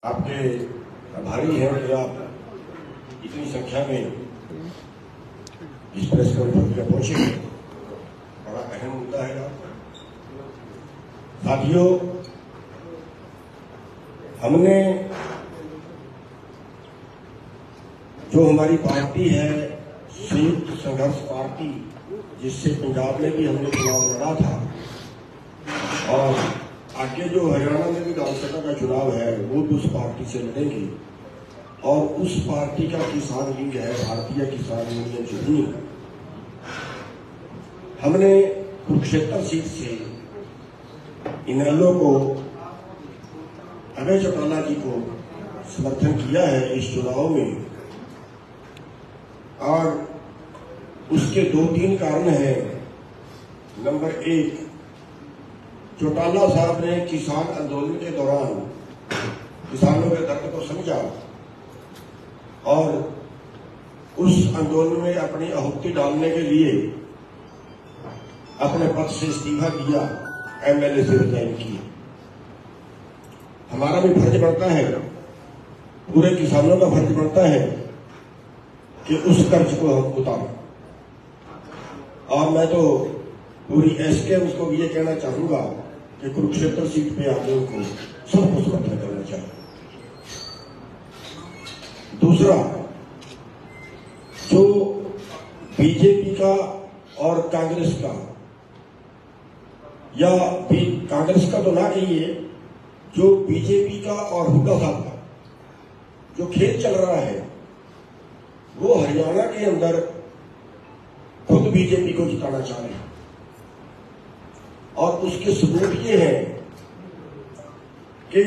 आपके आभारी हैं कि आप इतनी संख्या में इस प्रेस कॉन्फ्रेंस में पहुंचे। बड़ा अहम मुद्दा है आपका। साथियों, हमने जो हमारी पार्टी है संयुक्त संघर्ष पार्टी, जिससे पंजाब में भी हमने चुनाव लड़ा था और आगे जो हरियाणा में भी विधानसभा का चुनाव है वो भी उस पार्टी से लड़ेंगे और उस पार्टी का किसान लीग है भारतीय किसान यूनियन यूनियन। हमने कुरुक्षेत्र सीट से इनेलो को, अभय चौटाला जी को समर्थन किया है इस चुनाव में और उसके 2-3 कारण हैं। नंबर 1, चौटाला साहब ने किसान आंदोलन के दौरान किसानों के दर्द को समझा और उस आंदोलन में अपनी आहुति डालने के लिए अपने पद से इस्तीफा दिया, एमएलए से रिजाइन किया। हमारा भी फर्ज बनता है, पूरे किसानों का फर्ज बनता है कि उस कर्ज को हम उतारें। और मैं तो पूरी एसके उसको भी ये कहना चाहूंगा कि कुरुक्षेत्र सीट पे आप लोगों को सबको समर्थन करना चाहिए। दूसरा, जो बीजेपी का और कांग्रेस का, या कांग्रेस का तो ना कहिए, जो बीजेपी का और हुड्डा साहब का जो खेल चल रहा है वो हरियाणा के अंदर खुद बीजेपी को जिताना चाह रहे हैं और उसके सबूत ये है कि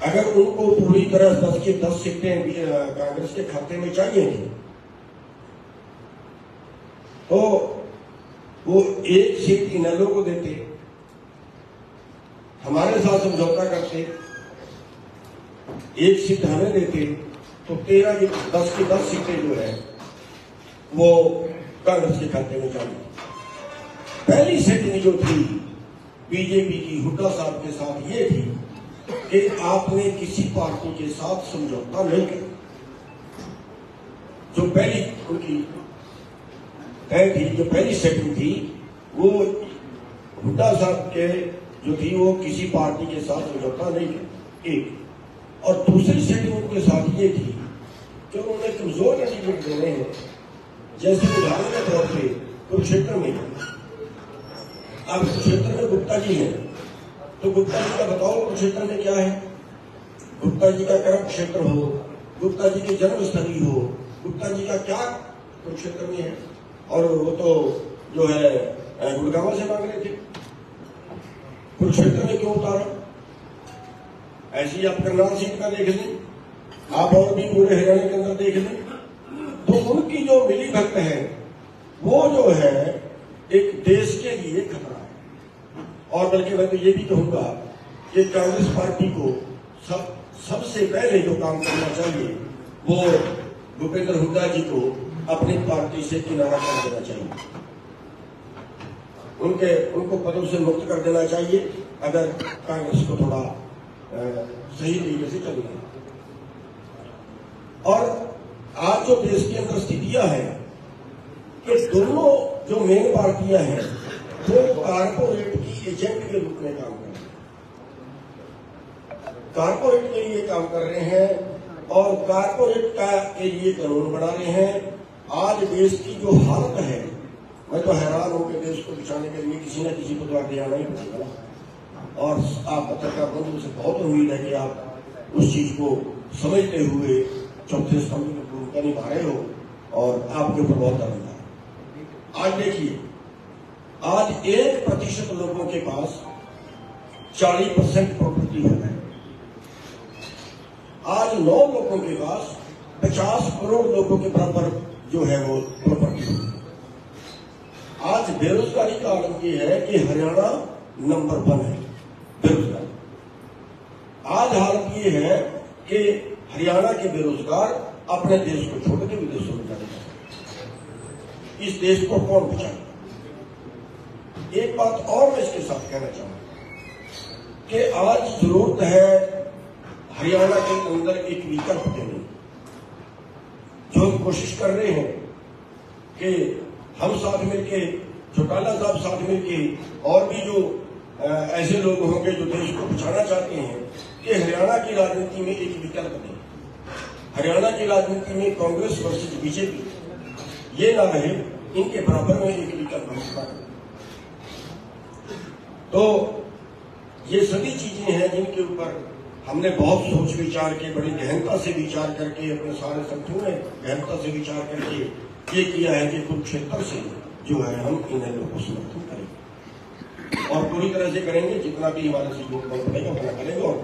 अगर उनको पूरी तरह 10 की 10 सीटें कांग्रेस के खाते में चाहिए थी तो वो 1 सीट इनेलो को देते, हमारे साथ समझौता करते, 1 सीट हमें देते, तो 13 की 10 की 10 सीटें जो है वो कांग्रेस के खाते में जानी। पहली सेटिंग जो थी बीजेपी की हुड्डा साहब के साथ ये थी कि आपने किसी पार्टी के साथ समझौता नहीं किया। जो पहली उनकी तय थी, जो पहली सेटिंग थी, वो हुड्डा साहब के जो थी वो किसी पार्टी के साथ समझौता नहीं किया, एक। और दूसरी सेटिंग उनके साथ ये थी कि उन्होंने कमजोर कैंडिडेट देने हैं, जैसे उदाहरण के तौर पर कुरुक्षेत्र में, अब कुरुक्षेत्र में गुप्ता जी हैं, तो गुप्ता जी का बताओ कुरुक्षेत्र में क्या है। गुप्ता जी का कर्म क्षेत्र हो, गुप्ता जी की जन्मस्थली हो, गुप्ता जी का क्या कुरुक्षेत्र में है। और वो तो जो है गुड़गांव से मांग रहे थे, कुरुक्षेत्र में क्यों उतारा। ऐसे ही आप करनाल सीट का देख लें, आप और भी पूरे हरियाणा के अंदर देख लें, तो उनकी जो मिली भक्त है वो जो है एक देश के लिए खतरा है। और बल्कि मैं तो ये भी कहूंगा कि कांग्रेस पार्टी को सबसे पहले जो काम करना चाहिए वो भूपेंद्र हुड्डा जी को अपनी पार्टी से किनारा कर देना चाहिए, उनको पदों से मुक्त कर देना चाहिए अगर कांग्रेस को थोड़ा सही तरीके से चलना है। और आज जो देश के अंदर स्थितियां हैं कि दोनों जो मेन पार्टियां हैं वो कारपोरेट की एजेंट के रूप में काम कर रहे हैं, कारपोरेट के लिए काम कर रहे हैं और कारपोरेट के लिए कानून बना रहे हैं। आज देश की जो हालत है, मैं तो हैरान हूं कि देश को बचाने के लिए किसी न किसी को तो आगे आना ही पड़ेगा। और आप पत्रकार बंधु से बहुत उम्मीद है कि आप उस चीज को समझते हुए चौथे स्तंभ की भूमिका निभा रहे हो और आपके ऊपर बहुत दर्द है। आज देखिए, आज 1% लोगों के पास 40% प्रॉपर्टी हो गई। आज 9 लोगों के पास 50 करोड़ लोगों के बराबर जो है वो प्रॉपर्टी हो गई। आज बेरोजगारी का आलम यह है कि हरियाणा नंबर 1 है बेरोजगारी। आज हालत ये है कि हरियाणा के बेरोजगार अपने देश को छोड़ के विदेशों में जाने लगे। इस देश को कौन बचाएगा। एक बात और मैं इसके साथ कहना चाहूंगा कि आज जरूरत है हरियाणा के अंदर एक विकल्प देने जो हम कोशिश कर रहे हैं कि हम साथ मिलके, चौटाला साहब साथ मिलके, और भी जो ऐसे लोग होंगे जो देश को बचाना चाहते हैं कि हरियाणा की राजनीति में एक विकल्प दें। हरियाणा की राजनीति में कांग्रेस वर्सेस बीजेपी ये ना रहे, इनके बराबर में एक विकल्प होगा। तो ये सभी चीजें हैं जिनके ऊपर हमने बहुत सोच विचार के, बड़ी गहनता से विचार करके, अपने सारे संगठनों में गहनता से विचार करके ये किया है कि कुरुक्षेत्र से जो है हम इन लोगों को समर्थन करेंगे और पूरी तरह से करेंगे, जितना भी हमारे से जो पड़ेगा उतना करेंगे। और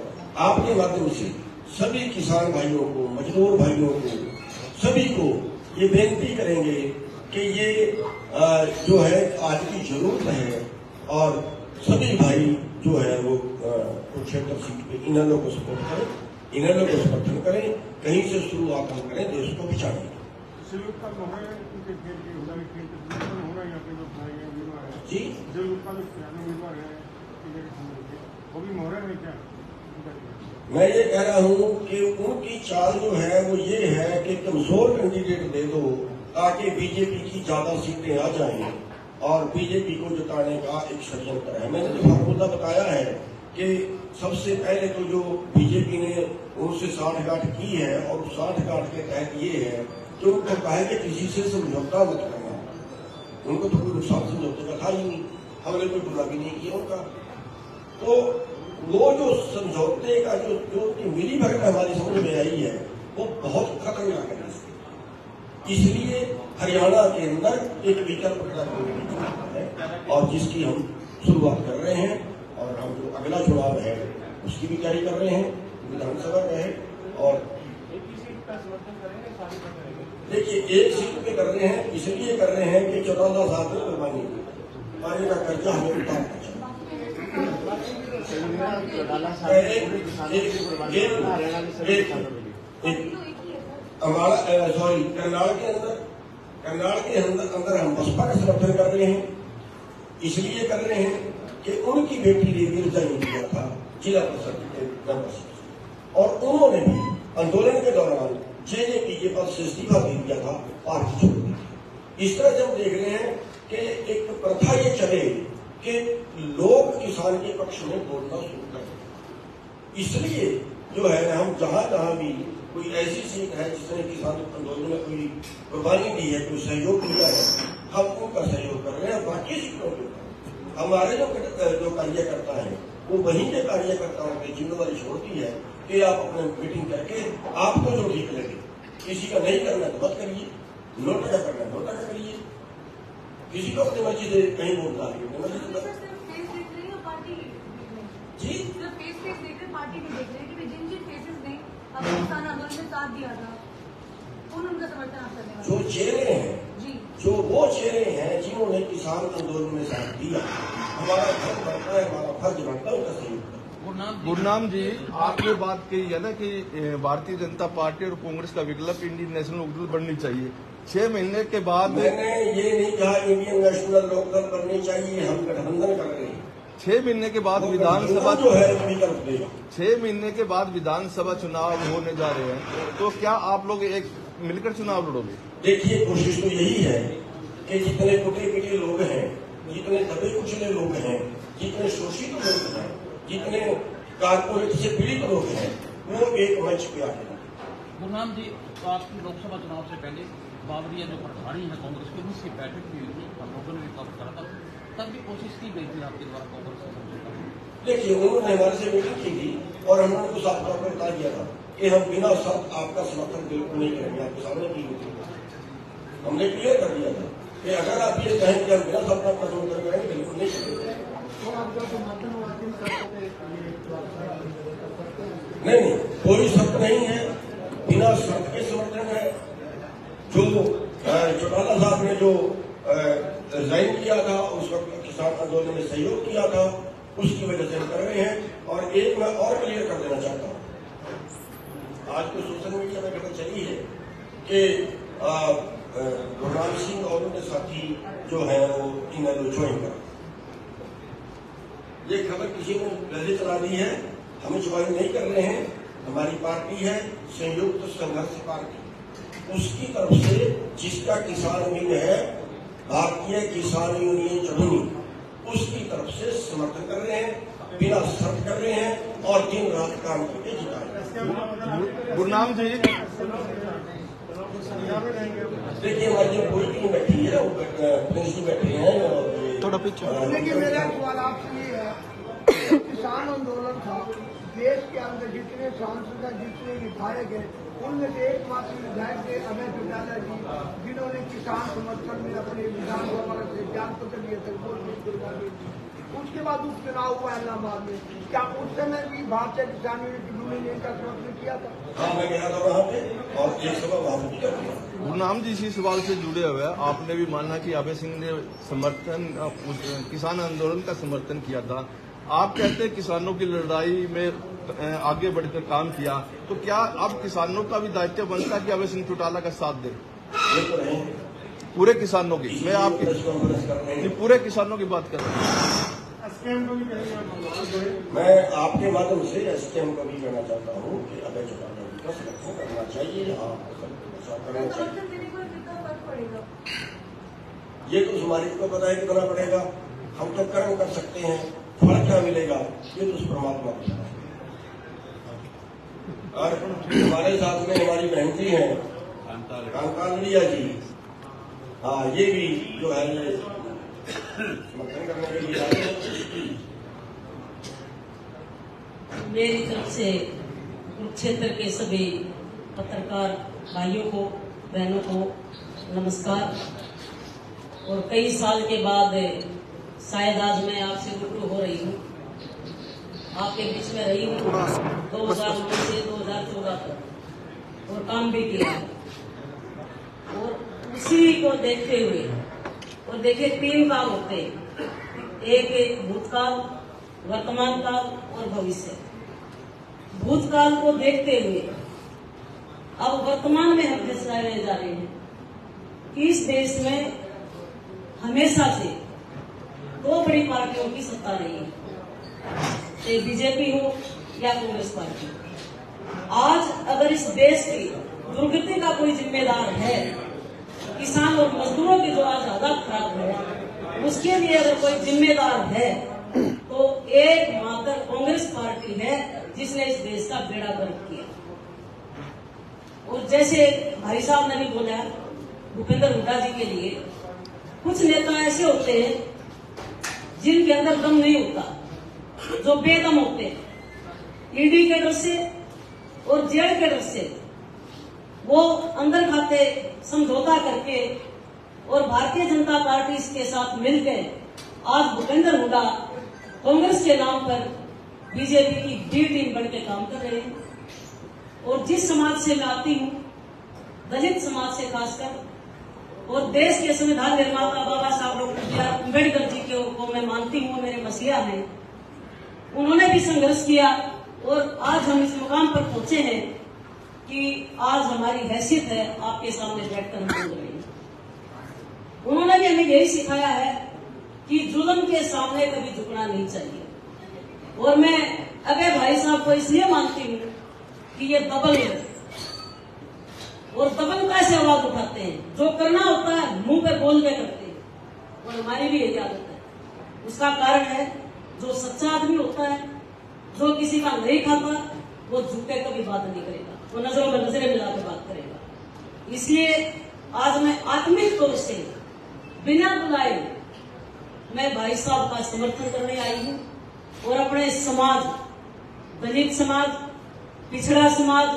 आपके माध्यम से सभी किसान भाइयों को, मजदूर भाइयों को, सभी को ये बेनती करेंगे कि ये जो है आज की जरूरत है, और सभी भाई जो है वो कुरुक्षेत्र सीट पे इन लोगों को सपोर्ट करें, इन लोगों को समर्थन करें, कहीं से शुरुआत हम करें देश को बचाने की। जी मैं ये कह रहा हूँ कि उनकी चाल जो है वो ये है कि कमजोर कैंडिडेट दे दो ताकि बीजेपी की ज्यादा सीटें आ जाएं और बीजेपी को जिताने का एक षड्यंत्र है। मैंने जो फार्मूला बताया है कि सबसे पहले तो जो बीजेपी ने उनसे साठगांठ की है, और उस साठगांठ के तहत ये है कि उनको कहा है कि किसी से समझौता मत करना। उनको तो कोई नुकसान समझौते का था ही नहीं, हमने कोई बुरा भी नहीं किया उनका। तो वो जो समझौते का जो मिली भगत हमारी समझ में आई है वो बहुत खतरनाक है। इसलिए हरियाणा के अंदर एक विकल्प है और जिसकी हम शुरुआत कर रहे हैं, और हम जो अगला चुनाव है उसकी भी तैयारी कर रहे हैं, विधानसभा का है। और देखिए एक सीट पे कर रहे हैं, इसलिए कर रहे हैं कि चौटाला साहब ने कुर्बानी की, पानी का कर्जा हमें उतारना करनाल के अंदर हम बसपा का समर्थन कर रहे हैं, इसलिए कर रहे हैं कि उनकी बेटी ने भी रिजाइन किया था जिला परिषद के मेंबरशिप, और उन्होंने भी आंदोलन के दौरान जेजेपी के पास से इस्तीफा दे दिया था, पार्टी छोड़ दी। इस तरह से हम देख रहे हैं कि एक प्रथा ये चले कि लोग किसान के पक्ष में बोलना शुरू कर दें। इसलिए जो है हम जहां जहां भी कोई ऐसी सीट है जिसने किसान आंदोलन में कोई कुर्बानी दी है, कोई सहयोग दिया है, हम उनका सहयोग कर रहे हैं। बाकी सीटों के ऊपर हमारे जो कार्यकर्ता है वो वहीं के कार्यकर्ताओं की जिम्मेदारी छोड़ती है कि आप अपने मीटिंग करके आपको जो ठीक लगे, किसी का नहीं करना तो मत करिए, नोटा का करना नोटा का करिए, किसी को अपनी मर्जी से कहीं वोट डालिए, अपनी मर्जी से। जी पार्टी भी देख रहे हैं कि जिन जिन केसेस ने अपने किसान आंदोलन में साथ दिया था उनका समर्थन आप करने वाले जो चेहरे हैं जी, जो वो चेहरे हैं जिन्होंने किसान आंदोलन में साथ दिया, हमारा फर्ज बनता है, हमारा फर्ज बनता है उनका सहयोग। गुरनाम जी, आपने बात कही है ना कि भारतीय जनता पार्टी और कांग्रेस का विकल्प इंडियन नेशनल लोकदल बननी चाहिए। 6 महीने के बाद मैंने ये नहीं कहा इंडियन नेशनल लोकदल बननी चाहिए, हम गठबंधन कर रहे हैं। 6 महीने के बाद विधानसभा जो है विकल्प देगा। 6 महीने के बाद विधानसभा चुनाव होने जा रहे हैं, तो क्या आप लोग एक मिलकर चुनाव लड़ोगे? देखिए कोशिश तो यही है कि जितने टूटे पिटे लोग हैं, जितने दबे कुचले लोग हैं, जितने शोषित लोग हैं, जितने कारपोरेट से पीड़ित लोग हैं, वो एक मंच पे आ गए। गुरनाम जी, तो आपकी लोकसभा चुनाव से पहले बावरिया जो प्रभारी है कांग्रेस की, उनकी बैठक भी हुई, हम लोगों ने भी कवर करा था, तब भी कोशिश की गई थी आपके द्वारा कांग्रेस से समझौता। देखिए उन्होंने हमारे से मीटिंग की थी और हमने उनको साफ तौर पर बता दिया था कि हम बिना शर्त आपका समर्थन बिल्कुल नहीं करेंगे। आपके सामने की थी, हमने क्लियर कर दिया था कि अगर आप ये कहें कि हम बिना शर्त आपका समर्थन करेंगे, बिल्कुल नहीं करेंगे। नहीं, कोई शर्त नहीं है, बिना शर्त के समर्थन है। जो चौटाला साहब ने जो रिजाइन किया था, उस वक्त किसान आंदोलन में सहयोग किया था, उसकी वजह से हम कर रहे हैं। और एक मैं और क्लियर कर देना चाहता हूँ, आज तो सोशल मीडिया में खबर चली है कि गुरनाम सिंह और उनके साथी जो है वो इन्हें ज्वाइन कर, ये खबर किसी ने पहले चला दी है। हम ज्वाइन नहीं कर रहे हैं, हमारे हमारी पार्टी है संयुक्त संघर्ष पार्टी, उसकी तरफ से जिसका किसान विंग है भारतीय किसान यूनियन जमुनी, उसकी तरफ से समर्थन कर रहे हैं, बिना शर्त कर रहे हैं और दिन रात काम करके जिता रहे हैं। गुरनाम जी, देखिए हमारी जो पूरी टीम बैठी है वो प्रिंसिपल बैठे हैं और थोड़ा पीछे। लेकिन मेरा सवाल आपसे ये है, किसान आंदोलन था, देश के अंदर जितने सांसद हैं, जितने विधायक हैं, उनमें से एकमात्र विधायक थे अभय चौटाला जी, जिन्होंने किसान समर्थन में अपने विधानसभा से ज्ञान पत्र दिए थे। उसके बाद उपचुनाव हुआ इलाहाबाद में, क्या उस समय भी भारतीय किसान यूनियन का समर्थन किया था? हाँ, मैं गया था वहाँ पे और एक सभा वहाँ पे कर दिया। गुरनाम जी, इसी सवाल से जुड़े हुए हैं, आपने भी माना कि अभय सिंह ने किसान आंदोलन का समर्थन किया था। आप कहते हैं किसानों की लड़ाई में आगे बढ़कर काम किया, तो क्या अब किसानों का भी दायित्व बनता है कि अभय सिंह चौटाला का साथ दे? ये तो नहीं, पूरे किसानों की, मैं आपकी पूरे किसानों की बात कर रहा हूँ। मैं आपके माध्यम से एसकेएम को भी कहना चाहता हूँ कि अभय चौटाला जी का समर्थन करना चाहिए। हाँ, करना चाहिए। समर्थन देने को कितना फर्क पड़ेगा? ये तो हमारे को पता है कितना पड़ेगा, हम तो कर्म कर सकते हैं, फल क्या मिलेगा ये तो उस परमात्मा को पता है। और हमारे साथ में हमारी बहन जी हैं कांकालिया जी, हाँ, ये भी जो है ये समर्थन करने के लिए आए हैं। मेरी तरफ से कुरुक्षेत्र के सभी पत्रकार भाइयों को, बहनों को नमस्कार। और कई साल के बाद शायद आज मैं आपसे रूबरू हो रही हूँ, आपके बीच में रही हूँ 2009 से 2014 तक और काम भी किया। और उसी को देखते हुए, और देखिए 3 काल होते हैं, एक भूतकाल, वर्तमान काल और भविष्य। भूतकाल को देखते हुए अब वर्तमान में हम दर्शाए जा रहे हैं कि इस देश में हमेशा से 2 बड़ी पार्टियों की सत्ता रही है, चाहे बीजेपी हो या कांग्रेस पार्टी। आज अगर इस देश की दुर्गति का कोई जिम्मेदार है, किसान और मजदूरों की जो आज हालत खराब है, उसके लिए अगर कोई जिम्मेदार है तो एकमात्र कांग्रेस पार्टी है जिसने इस देश का बेड़ा गर्क किया। और जैसे भाई साहब ने भी बोला भूपेंद्र हुड्डा जी के लिए, कुछ नेता ऐसे होते हैं जिनके अंदर दम नहीं होता, जो बेदम होते हैं। ईडी के डर से और जेल के डर से वो अंदर खाते समझौता करके और भारतीय जनता पार्टी के साथ मिलकर आज भूपेंद्र हुड्डा कांग्रेस के नाम पर बीजेपी की बी टीम बनकर काम कर रहे हैं। और जिस समाज से मैं आती हूँ, दलित समाज से खासकर, और देश के संविधान निर्माता बाबा साहब डॉक्टर अम्बेडकर जी को मैं मानती हूँ, मेरे मसीहा हैं। उन्होंने भी संघर्ष किया और आज हम इस मुकाम पर पहुंचे हैं कि आज हमारी हैसियत है आपके सामने बैठकर हम बोल रहे हैं। उन्होंने भी हमें यही सिखाया है कि जुल्म के सामने कभी झुकना नहीं चाहिए। और मैं अभय भाई साहब को इसलिए मानती हूँ कि ये दबंग है, और दबंग कैसे आवाज उठाते हैं, जो करना होता है मुंह पे बोल के करते हैं, और हमारी भी यही आदत है। उसका कारण है, जो सच्चा आदमी होता है, जो किसी का नहीं खाता, वो झुक के कभी बात नहीं करेगा, वो नजरों में नजरें मिला के बात करेगा। इसलिए आज मैं आत्मिक तौर से बिना बुलाए मैं भाई साहब का समर्थन करने आई हूँ और अपने समाज, दलित समाज, पिछड़ा समाज,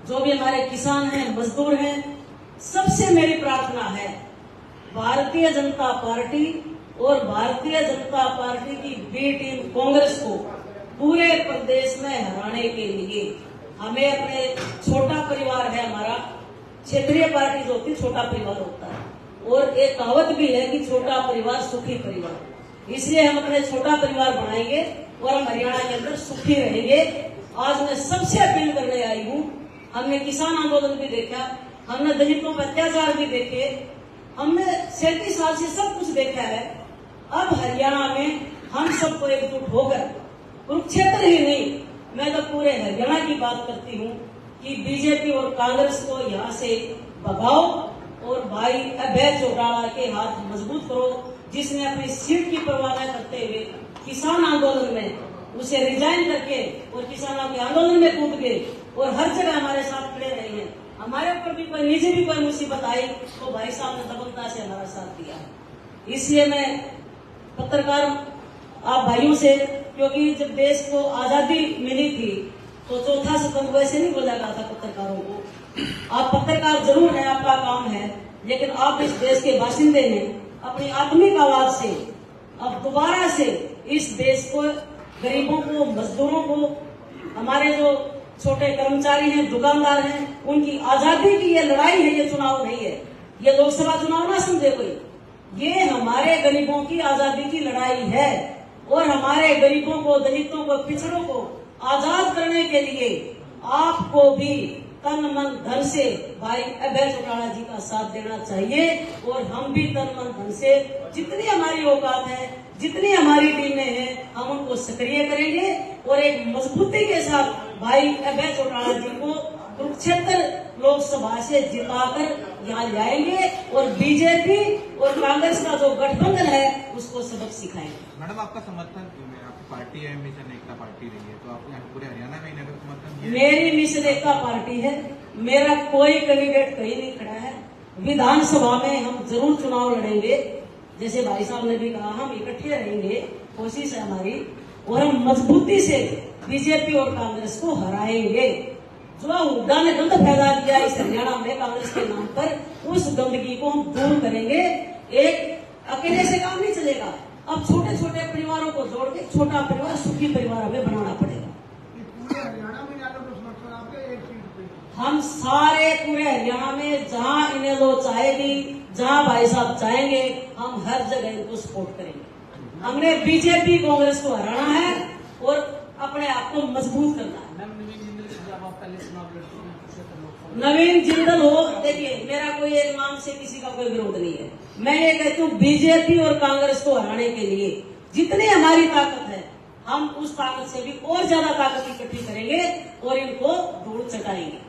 जो भी हमारे किसान हैं, मजदूर हैं, सबसे मेरी प्रार्थना है भारतीय जनता पार्टी और भारतीय जनता पार्टी की बी टीम कांग्रेस को पूरे प्रदेश में हराने के लिए हमें अपने छोटा परिवार है हमारा, क्षेत्रीय पार्टी जो होती छोटा परिवार होता है, और एक कहावत भी है कि छोटा परिवार सुखी परिवार। इसलिए हम अपने छोटा परिवार बनाएंगे और हम हरियाणा के अंदर सुखी रहेंगे। आज मैं सबसे अपील करने आई हूँ, हमने किसान आंदोलन भी देखा, हमने दलितों पर अत्याचार भी देखे, हमने 37 साल से सब कुछ देखा है। अब हरियाणा में हम सबको एकजुट होकर कुरुक्षेत्र ही नहीं मैं तो पूरे हरियाणा की बात करती हूँ कि बीजेपी और कांग्रेस को यहाँ से भगाओ और भाई अभय चौटाला के हाथ मजबूत करो, जिसने अपनी सीट की परवाह न करते हुए किसान आंदोलन में उसे रिजाइन करके और किसानों के आंदोलन में कूद गए और हर जगह हमारे साथ खड़े रहे हैं। हमारे ऊपर भी कोई निजी भी कोई मुसीबत आई तो भाई साहब ने दबंगता से हमारा साथ दिया है। इसलिए मैं पत्रकार आप भाइयों से, क्योंकि जब देश को आजादी मिली थी तो चौथा सितंबर वैसे नहीं बोला गया था पत्रकारों को। आप पत्रकार जरूर है, आपका काम है, लेकिन आप इस देश के बाशिंदे हैं। अपनी आत्मिक आवाज से अब दोबारा से इस देश को, गरीबों को, मजदूरों को, हमारे जो छोटे कर्मचारी हैं, दुकानदार हैं, उनकी आजादी की ये लड़ाई है, ये चुनाव नहीं है, ये लोकसभा चुनाव ना समझे कोई। ये हमारे गरीबों की आजादी की लड़ाई है और हमारे गरीबों को, दलितों को, पिछड़ों को आजाद करने के लिए आपको भी तन मन धन से भाई अभय चौटाला जी का साथ देना चाहिए और हम भी तन मन धन से जितनी हमारी औकात है, जितनी हमारी टीमें हैं, हम उनको सक्रिय करेंगे और एक मजबूती के साथ भाई अभय चौटाला जी को कुरुक्षेत्र लोकसभा से जिताकर यहाँ लाएंगे और बीजेपी और कांग्रेस का जो गठबंधन है उसको सबक सिखाएंगे। मैडम, आपका समर्थन क्यों है? आपकी पार्टी है मिशन एकता पार्टी रही है, तो आप यहाँ पूरे हरियाणा में इन्हें समर्थन है? मेरी मिशन एकता पार्टी है, मेरा कोई कैंडिडेट कहीं नहीं खड़ा है। विधानसभा में हम जरूर चुनाव लड़ेंगे, जैसे भाई साहब ने भी कहा, हम इकट्ठे रहेंगे, कोशिश है हमारी, और हम मजबूती से बीजेपी और कांग्रेस को हराएंगे। जो हुड्डा ने गंद फैला दिया इस हरियाणा में कांग्रेस के नाम पर, उस गंदगी को हम दूर करेंगे। एक अकेले से काम नहीं चलेगा, अब छोटे छोटे परिवारों को जोड़ के छोटा परिवार, सुखी परिवार हमें बनाना पड़ेगा। पूरे हरियाणा में ज्यादा समर्थन आपके एक सीट पे? हम सारे पूरे हरियाणा में जहां इन्हें लोग चाहेगी, जहां भाई साहब चाहेंगे, हम हर जगह इनको सपोर्ट करेंगे। हमने बीजेपी कांग्रेस को हराना है और अपने आप को मजबूत करना है। नवीन जिंदल हो, देखिए मेरा कोई एक नाम से किसी का कोई विरोध नहीं है। मैं ये कहती हूँ बीजेपी और कांग्रेस को हराने के लिए जितनी हमारी ताकत है, हम उस ताकत से भी और ज्यादा ताकत इकट्ठी करेंगे और इनको धूल चटाएंगे।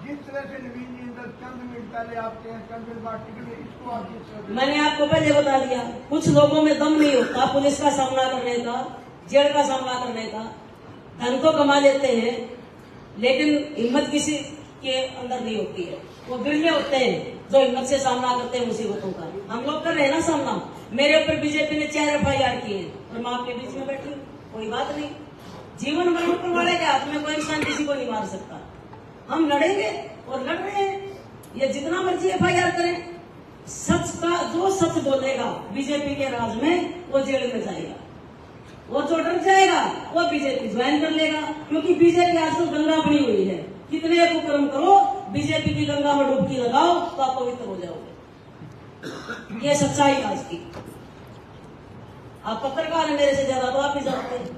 जिस तरह से नवीन जिंदल चंद मिनट पहले आपके कंट्रोल पार्टी के लिए, इसको आप जिस तरह मैंने आपको पहले बता दिया, कुछ लोगों में दम नहीं होता पुलिस का सामना करने का, जेल का सामना करने का। धन तो कमा लेते हैं लेकिन हिम्मत किसी के अंदर नहीं होती है। वो बिरले होते हैं जो हिम्मत से सामना करते हैं मुसीबतों का। हम लोग कर रहे हैं ना सामना। मेरे ऊपर बीजेपी ने 4 FIR किए और मैं आपके बीच में बैठी, कोई बात नहीं। जीवन मरण ऊपर वाले के हाथ में, कोई इंसान किसी को नहीं मार सकता। हम लड़ेंगे और लड़ रहे हैं। ये जितना मर्जी FIR करें, सच का जो सच बोलेगा बीजेपी के राज में वो जेल में जाएगा, वो जो डर जाएगा वो बीजेपी ज्वाइन कर लेगा। क्योंकि बीजेपी आजकल गंगा बनी हुई है, कितने कुकर्म करो, बीजेपी की गंगा में डुबकी लगाओ तो आप पवित्र हो जाओगे। ये सच्चाई आज की। आप पत्रकार हैं मेरे से ज्यादा, तो आप ही जानते हैं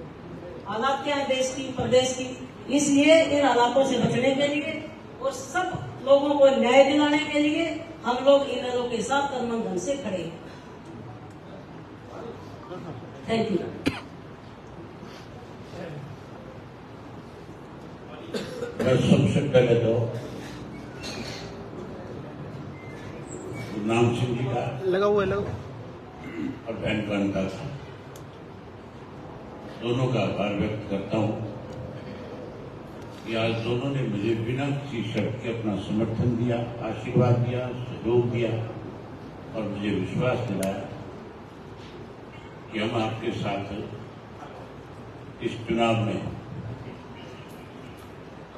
हालात क्या है देश की, प्रदेश की। इसलिए इन हालातों से बचने के लिए और सब लोगों को न्याय दिलाने के लिए हम लोग इन लोगों के साथ तन मन धन से खड़े हैं। Thank you. मैं सबसे पहले तो नाम सिंह जी का लगा हुआ है, और बहन कांता का दोनों का आभार व्यक्त करता हूं कि आज दोनों ने मुझे बिना किसी शर्त के अपना समर्थन दिया, आशीर्वाद दिया, सहयोग दिया और मुझे विश्वास दिलाया कि हम आपके साथ इस चुनाव में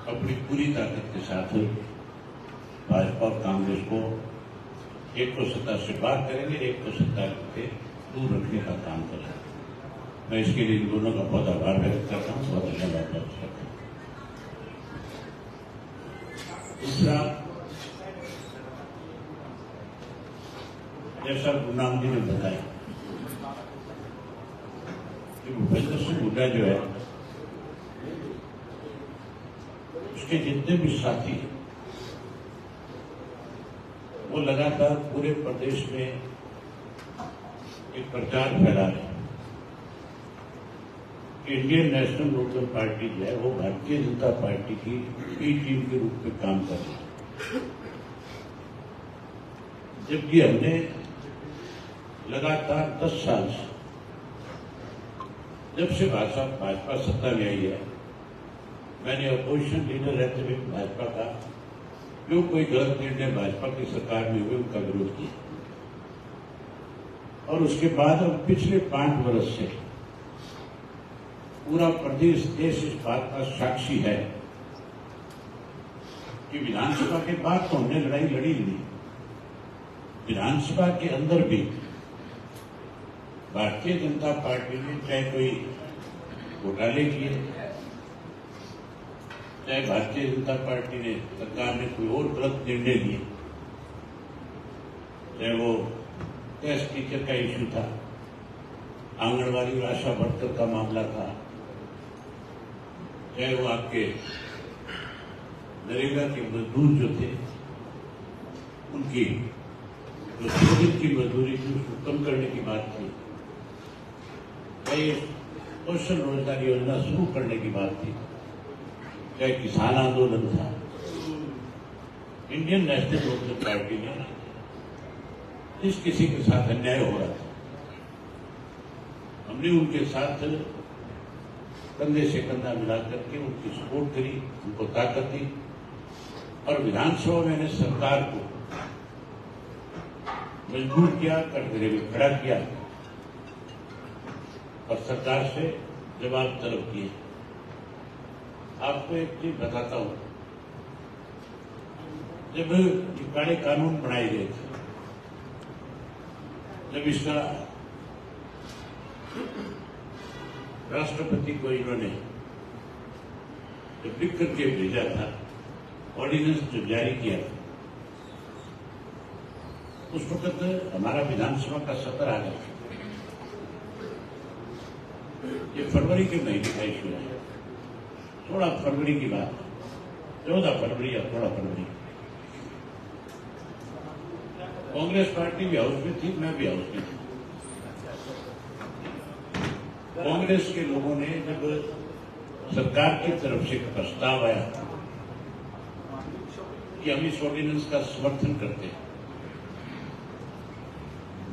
अपनी पूरी ताकत के साथ भाजपा और कांग्रेस को एक तो सत्ता से बाहर करेंगे, एक तो सत्ता से दूर रखने का काम करेंगे। मैं इसके लिए इन दोनों का बहुत आभार व्यक्त करता हूँ, बहुत धन्यवाद व्यक्त करता हूँ। दूसरा, जैसा गुरनाम जी ने बताया कि भूपेंद्र सिंह हुड्डा जो है, उसके जितने भी साथी हैं वो लगातार पूरे प्रदेश में एक प्रचार फैला रहे हैं इंडियन नेशनल लोकदल पार्टी जो है वो भारतीय जनता पार्टी की बी टीम के रूप में काम कर रही है, जबकि हमने लगातार 10 साल से, जब से भाजपा सत्ता में आई है, मैंने अपोजिशन लीडर रहते हुए भाजपा का जो कोई गलत निर्णय भाजपा की सरकार में हुए उनका विरोध किया, और उसके बाद अब पिछले 5 वर्ष से पूरा प्रदेश देश इस बात का साक्षी है कि विधानसभा के बाद तो हमने लड़ाई लड़ी नहीं, विधानसभा के अंदर भी भारतीय जनता पार्टी ने चाहे कोई घोटाले किए, चाहे भारतीय जनता पार्टी ने सरकार ने कोई और गलत निर्णय लिए, चाहे वो टेस्ट टीचर का इश्यू था, आंगनबाड़ी और आशा वर्कर का मामला था, चाहे वो आपके नरेगा के मजदूर जो थे उनकी जो 2 दिन की मजदूरी थी उसको कम करने की बात थी, चाहे कौशल रोजगार योजना शुरू करने की बात थी, चाहे किसान आंदोलन था, इंडियन नेशनल लोकदल पार्टी ने जिस किसी के साथ अन्याय हो रहा था हमने उनके साथ कंधे से कंधा मिला करके उनकी सपोर्ट करी, उनको ताकत दी, और विधानसभा में मैंने सरकार को मजबूर किया, कटघरे में खड़ा किया और सरकार से जवाब तलब किए। आपको एक चीज बताता हूं, जब ये काले कानून बनाए गए थे, जब इसका राष्ट्रपति को इन्होंने जब लिख करके भेजा था, ऑर्डिनेंस जो जारी किया था, उस वक्त हमारा विधानसभा का सत्र आ गया। ये फरवरी के महीने का इश्यू है, 16 फरवरी की बात, 14 फरवरी या 16 फरवरी। कांग्रेस पार्टी भी हाउस में थी, मैं भी हाउस में थी। कांग्रेस के लोगों ने जब सरकार की तरफ से प्रस्ताव आया कि हम इस ऑर्डिनेंस का समर्थन करते हैं,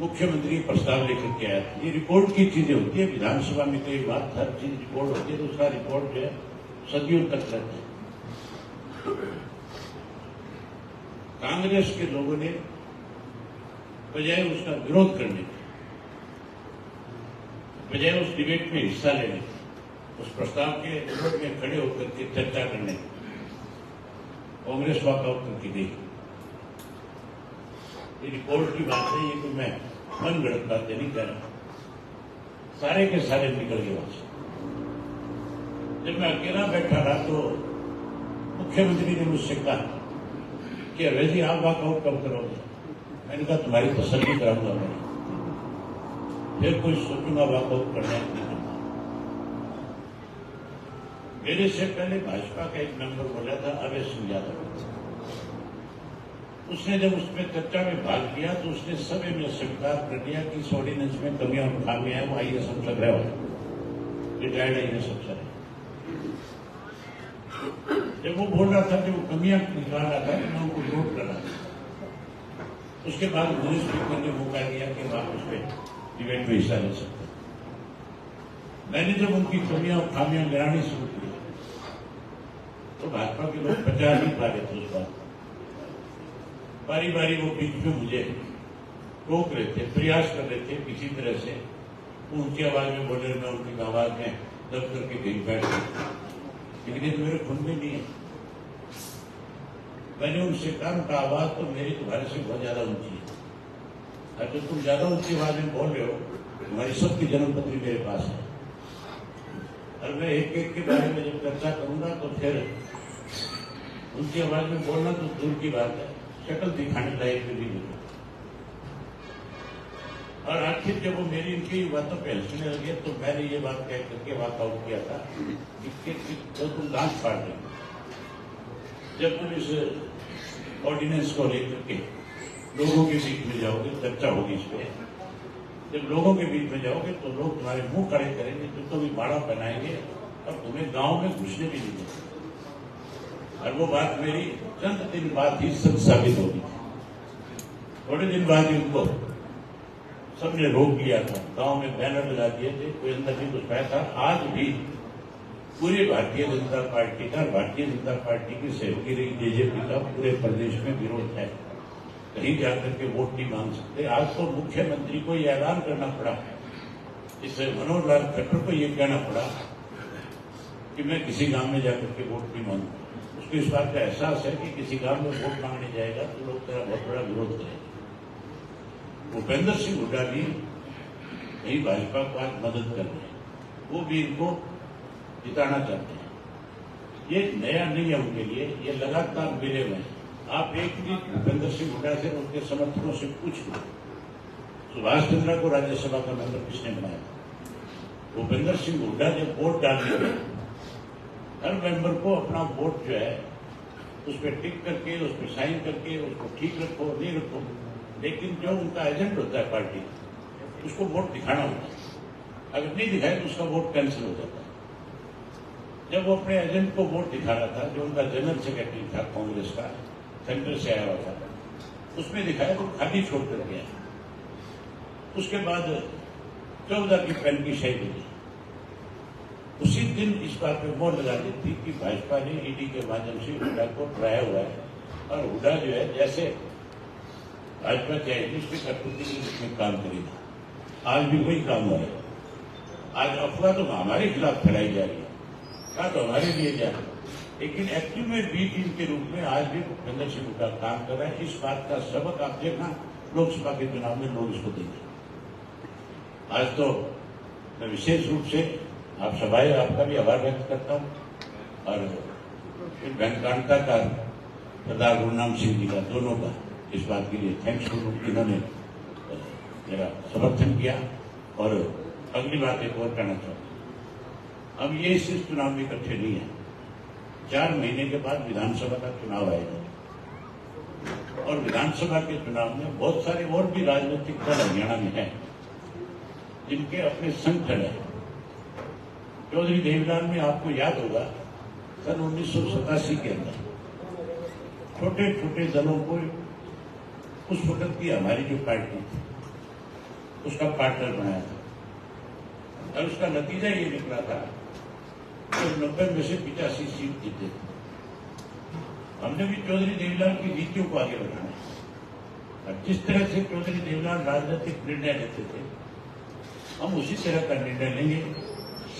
मुख्यमंत्री प्रस्ताव लेकर के आया। ये रिकॉर्ड की चीजें होती है, विधानसभा में कई बात हर चीज रिकॉर्ड होती है, तो उसका रिकॉर्ड जो है सदियों तक रहता है। कांग्रेस के लोगों ने बजाय उसका विरोध करने के, बजाय उस डिबेट में हिस्सा लेने, उस प्रस्ताव के विरोध में खड़े होकर के चर्चा करने, कांग्रेस वॉकआउट करके गई। ये रिपोर्ट की बात है, ये तो मैं मन गढ़त बातें नहीं कर रहा, सारे के सारे निकल गए वहां से। जब मैं अकेला बैठा रहा तो मुख्यमंत्री ने मुझसे कहा कि अवैध जी आप वॉकआउट कब करोगे? मैंने कहा तुम्हारी तसल्ली कराऊंगा मैं, फिर कोई सोचूंगा वॉकआउट करना है नहीं करना। मेरे से पहले भाजपा का एक मेंबर बोला था, अभय सिंह यादव, उसने जब उसमें चर्चा में भाग लिया तो उसने सभी में स्वीकार कर दिया कि इस ऑर्डिनेंस में कमियां और खामियां हैं, वो आईएएस अफसर रहे हो, रिटायर्ड आईएएस अफसर है। जब वो बोल रहा था कि वो कमियां निकाल रहा था, मैं उनको नोट कर रहा था। उसके बाद मुझे स्पीकर ने मौका दिया कि आप उसमें डिबेट में हिस्सा ले सकते। मैंने जब उनकी कमियां और खामियां गिरानी शुरू की तो भाजपा के लोग बचा नहीं पा रहे थे उस बात। बारी बारी वो बीच में मुझे रोक रहे थे, प्रयास कर रहे थे किसी तरह से उनकी आवाज में बोले, मैं उनकी आवाज में दब करके कहीं बैठ गया, लेकिन ये तो मेरे खून में नहीं है। मैंने उनसे कहा, उनका आवाज तो मेरी तुम्हारे से बहुत ज्यादा ऊंची है, अगर तुम ज्यादा ऊंची आवाज में बोल रहे हो, तुम्हारी सबकी जन्मपत्री मेरे पास है, और मैं एक एक के बारे में जब चर्चा करूंगा तो फिर उनकी आवाज में बोलना तो दूर की बात है, शक्ल दिखाने लायक भी नहीं। और आखिर जब वो मेरी इनकी बातों पे हंसने लगे तो मैंने ये बात कह करके वॉकआउट किया था कि तो तुम दांत फाड़ देंगे। जब तुम इस ऑर्डिनेंस को लेकर के लोगों के बीच में जाओगे, चर्चा होगी इस पे, जब लोगों के बीच में जाओगे तो लोग तुम्हारे मुंह खड़े करेंगे, तुम तो भी बाड़ा बनाएंगे और तुम्हें गांव में घुसने भी नहीं देंगे। और वो बात मेरी चंद दिन बाद ही सच साबित होगी। थोड़े दिन बाद ही उनको सबने रोक लिया था, गांव में बैनर लगा दिए थे, कोई अंदर नहीं घुस पाया था। आज भी पूरी भारतीय जनता पार्टी का, भारतीय जनता पार्टी की सहयोगी रही बीजेपी का पूरे प्रदेश में विरोध है। कहीं जाकर के वोट नहीं मांग सकते। आज तो मुख्यमंत्री को यह ऐलान करना पड़ा, इससे मनोहर लाल खट्टर को यह कहना पड़ा कि मैं किसी गांव में जाकर के वोट नहीं मांगूंगा। उसको इस बात का एहसास है कि किसी गांव में वोट मांगने जाएगा तो लोग तेरा बहुत बड़ा विरोध करेंगे। भूपेंद्र सिंह हुड्डा भी यही भाजपा को आज मदद कर रहे हैं, वो भी इनको जिताना चाहते हैं। ये नया नहीं है उनके लिए, ये लगातार मिले हुए हैं। आप एक भी भूपेंद्र सिंह हुड्डा से उनके समर्थकों से पूछ लो, सुभाष चंद्रा को राज्यसभा का मेंबर किसने बनाया? भूपेंद्र सिंह हुड्डा जब वोट डालने गए, हर मेंबर को अपना वोट जो है उस पर टिक करके, उस पर साइन करके, उसको ठीक रखो नहीं रखो, लेकिन जो उनका एजेंट होता है पार्टी, उसको वोट दिखाना होता है। अगर नहीं दिखाए तो उसका वोट कैंसिल हो जाता है। जब वो अपने एजेंट को वोट दिखा रहा था, जो उनका जनरल सेक्रेटरी था कांग्रेस का, सेंटर से आया हुआ था, उसमें दिखाया तो खाली छोड़ कर गया। उसके बाद 14 की पेन की शही मिली। उसी दिन इस बात पे मोहर लगा दी थी कि भाजपा ने ईडी के माध्यम से हुड्डा को डराया हुआ है, और हुड्डा जो है जैसे भाजपा चाहे निश्चित में काम करेगा। आज भी वही काम हो रहा है। आज अफवाह तो हमारे खिलाफ फैलाई जा रही है, कहा तो हमारे लिए जा रही है, लेकिन एक्टिव में बी टीम के रूप में आज भी भूपेंद्र सिंह हुड्डा काम कर रहा है। इस बात का सबक आप देखना लोकसभा के चुनाव में लोग इसको देंगे। आज तो मैं विशेष रूप से आप सभाएं आपका भी आभार व्यक्त करता हूं, और बैंकांता का सरदार गुरुनाम सिंह जी का, दोनों का इस बात के लिए थैंक्स करूं कि इन्होंने मेरा समर्थन किया। और अगली बात एक और कहना चाहता हूं, अब ये सिर्फ चुनाव में इकट्ठे नहीं है। 4 महीने के बाद विधानसभा का चुनाव आएगा, और विधानसभा के चुनाव में बहुत सारे और भी राजनीतिक दल हरियाणा में हैं जिनके अपने संगठन है। चौधरी देवीलाल में आपको याद होगा सन 1987 के अंदर छोटे छोटे दलों को उस वक्त की हमारी जो पार्टी थी उसका पार्टनर बनाया था, और उसका नतीजा ये निकला था कि 90 में से 85 सीट जीते थे। हमने भी चौधरी देवीलाल की नीतियों को आगे बढ़ाना है, और जिस तरह से चौधरी देवीलाल राजनीतिक निर्णय लेते थे, हम उसी तरह का निर्णय लेंगे।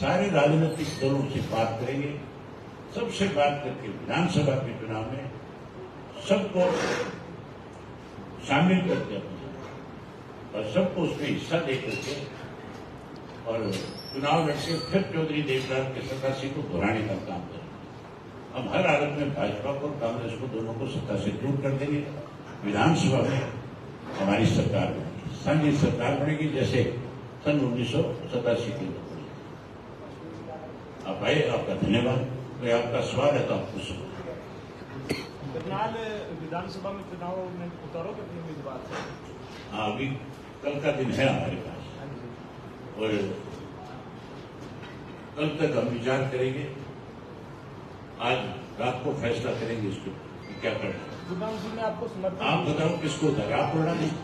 सारे राजनीतिक दलों से बात करेंगे, सबसे बात करके विधानसभा के चुनाव में सबको शामिल करके और सबको उसमें हिस्सा दे करके और चुनाव लड़के फिर चौधरी देवीलाल के 87 को दोहराने का काम करें। हम हर हालत में भाजपा को, कांग्रेस को, दोनों को सत्ता से दूर कर देंगे। विधानसभा में हमारी सरकार बनेगी, संघीय सरकार बनेगी, जैसे सन 1987 के लोग। आप आए, आपका धन्यवाद। मैं आपका सवाल है तो आप पूछ सकते। करनाल विधानसभा में चुनाव में उतारोगे अपने उम्मीदवार से? हाँ, अभी कल का दिन है हमारे पास, और कल तक हम विचार करेंगे। आज रात को फैसला करेंगे इसको कि क्या करना है। गुरनाम जी ने आपको समर्थन, आप बताओ किसको उतारे? आप बोला नहीं।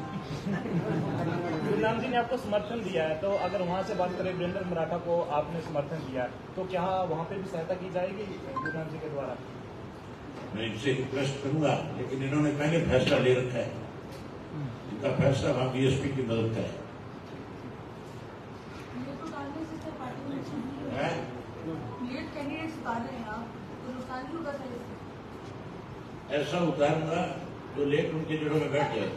गुरनाम जी ने आपको समर्थन दिया है, तो अगर वहां से बात करें वीरेंद्र मराठा को आपने समर्थन दिया है, तो क्या वहां पे भी सहायता की जाएगी गुरनाम जी के द्वारा? मैं इनसे रिक्वेस्ट करूंगा, लेकिन इन्होंने पहले फैसला ले रखा है। इनका फैसला वहां बीएसपी की मदद का है। ऐसा उतारूंगा जो लेट उनके जड़ों में बैठ जाए।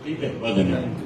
ठीक है, बहुत धन्यवाद।